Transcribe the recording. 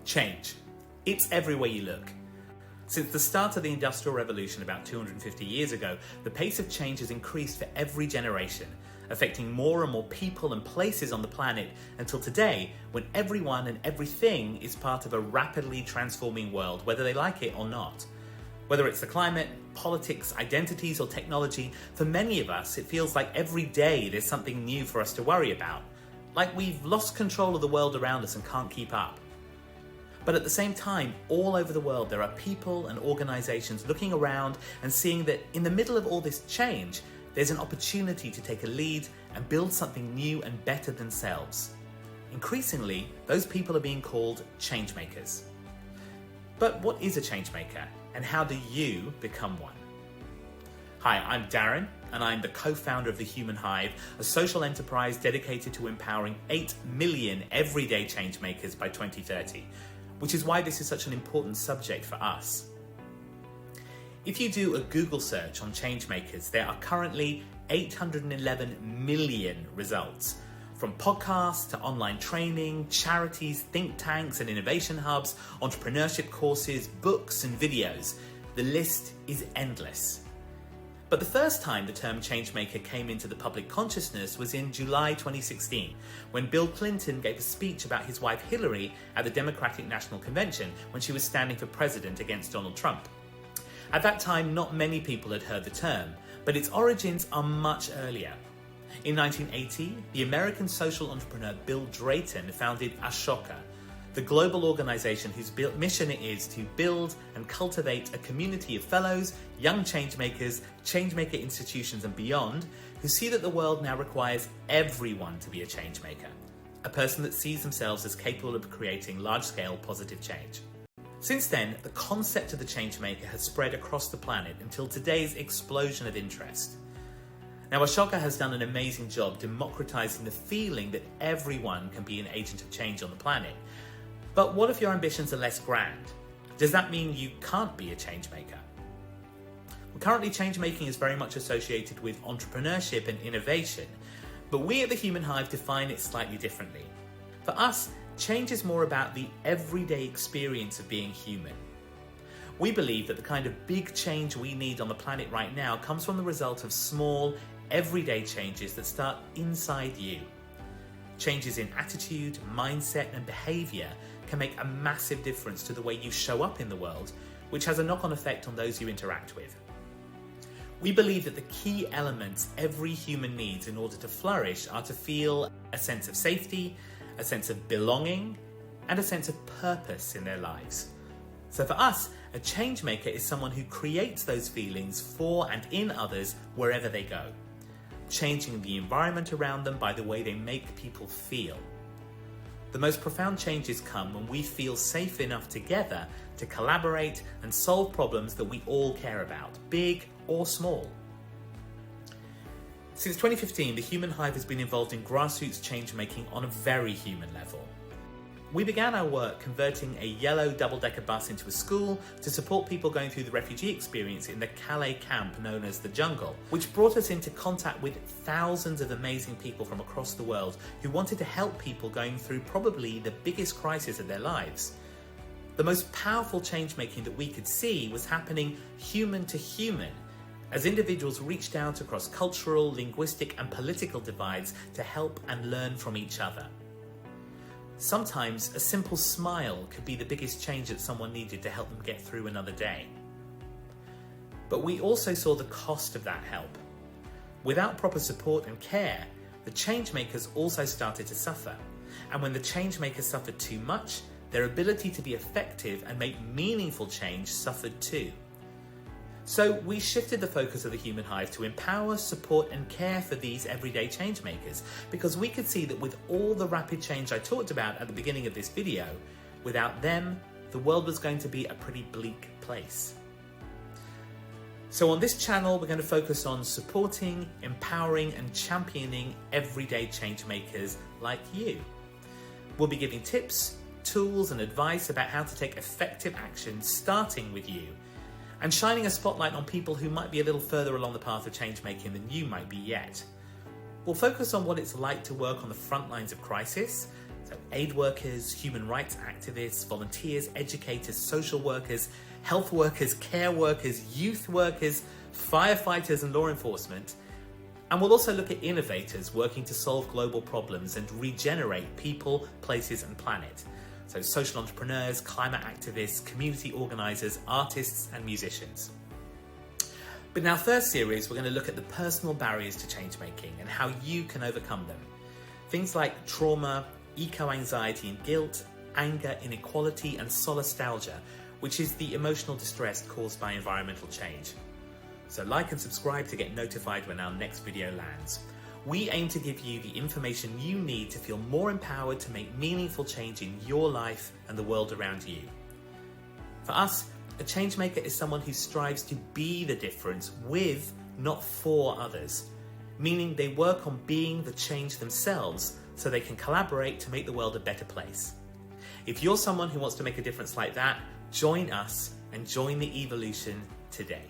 Change. It's everywhere you look. Since the start of the Industrial Revolution about 250 years ago, the pace of change has increased for every generation, affecting more and more people and places on the planet until today, when everyone and everything is part of a rapidly transforming world, whether they like it or not. Whether it's the climate, politics, identities, or technology, for many of us, it feels like every day there's something new for us to worry about. Like we've lost control of the world around us and can't keep up. But at the same time, all over the world, there are people and organizations looking around and seeing that in the middle of all this change, there's an opportunity to take a lead and build something new and better themselves. Increasingly, those people are being called changemakers. But what is a changemaker, and how do you become one? Hi, I'm Darren, and I'm the co-founder of the Human Hive, a social enterprise dedicated to empowering 8 million everyday changemakers by 2030, which is why this is such an important subject for us. If you do a Google search on changemakers, there are currently 811 million results, from podcasts to online training, charities, think tanks and innovation hubs, entrepreneurship courses, books and videos. The list is endless. But the first time the term changemaker came into the public consciousness was in July 2016, when Bill Clinton gave a speech about his wife Hillary at the Democratic National Convention when she was standing for president against Donald Trump. At that time, not many people had heard the term, but its origins are much earlier. In 1980, the American social entrepreneur Bill Drayton founded Ashoka, the global organization whose mission it is to build and cultivate a community of fellows, young changemakers, changemaker institutions and beyond, who see that the world now requires everyone to be a changemaker, a person that sees themselves as capable of creating large-scale positive change. Since then, the concept of the changemaker has spread across the planet until today's explosion of interest. Now, Ashoka has done an amazing job democratizing the feeling that everyone can be an agent of change on the planet. But what if your ambitions are less grand? Does that mean you can't be a changemaker? Well, currently, changemaking is very much associated with entrepreneurship and innovation, but we at the Human Hive define it slightly differently. For us, change is more about the everyday experience of being human. We believe that the kind of big change we need on the planet right now comes from the result of small, everyday changes that start inside you. Changes in attitude, mindset, and behavior can make a massive difference to the way you show up in the world, which has a knock-on effect on those you interact with. We believe that the key elements every human needs in order to flourish are to feel a sense of safety, a sense of belonging, and a sense of purpose in their lives. So for us, a changemaker is someone who creates those feelings for and in others wherever they go, changing the environment around them by the way they make people feel. The most profound changes come when we feel safe enough together to collaborate and solve problems that we all care about, big or small. Since 2015, the Human Hive has been involved in grassroots change making on a very human level. We began our work converting a yellow double-decker bus into a school to support people going through the refugee experience in the Calais camp known as the Jungle, which brought us into contact with thousands of amazing people from across the world who wanted to help people going through probably the biggest crisis of their lives. The most powerful change-making that we could see was happening human to human, as individuals reached out across cultural, linguistic, and political divides to help and learn from each other. Sometimes a simple smile could be the biggest change that someone needed to help them get through another day. But we also saw the cost of that help. Without proper support and care, the changemakers also started to suffer. And when the changemakers suffered too much, their ability to be effective and make meaningful change suffered too. So we shifted the focus of the Human Hive to empower, support and care for these everyday change makers, because we could see that with all the rapid change I talked about at the beginning of this video, without them, the world was going to be a pretty bleak place. So on this channel, we're going to focus on supporting, empowering and championing everyday change makers like you. We'll be giving tips, tools and advice about how to take effective action starting with you, and shining a spotlight on people who might be a little further along the path of change making than you might be yet. We'll focus on what it's like to work on the front lines of crisis, So aid workers, human rights activists, volunteers, educators, social workers, health workers, care workers, youth workers, firefighters and law enforcement. And we'll also look at innovators working to solve global problems and regenerate people, places and planet. So social entrepreneurs, climate activists, community organisers, artists and musicians. But in our first series, we're going to look at the personal barriers to change making and how you can overcome them. Things like trauma, eco-anxiety and guilt, anger, inequality and solastalgia, which is the emotional distress caused by environmental change. So like and subscribe to get notified when our next video lands. We aim to give you the information you need to feel more empowered to make meaningful change in your life and the world around you. For us, a changemaker is someone who strives to be the difference with, not for others, meaning they work on being the change themselves so they can collaborate to make the world a better place. If you're someone who wants to make a difference like that, join us and join the evolution today.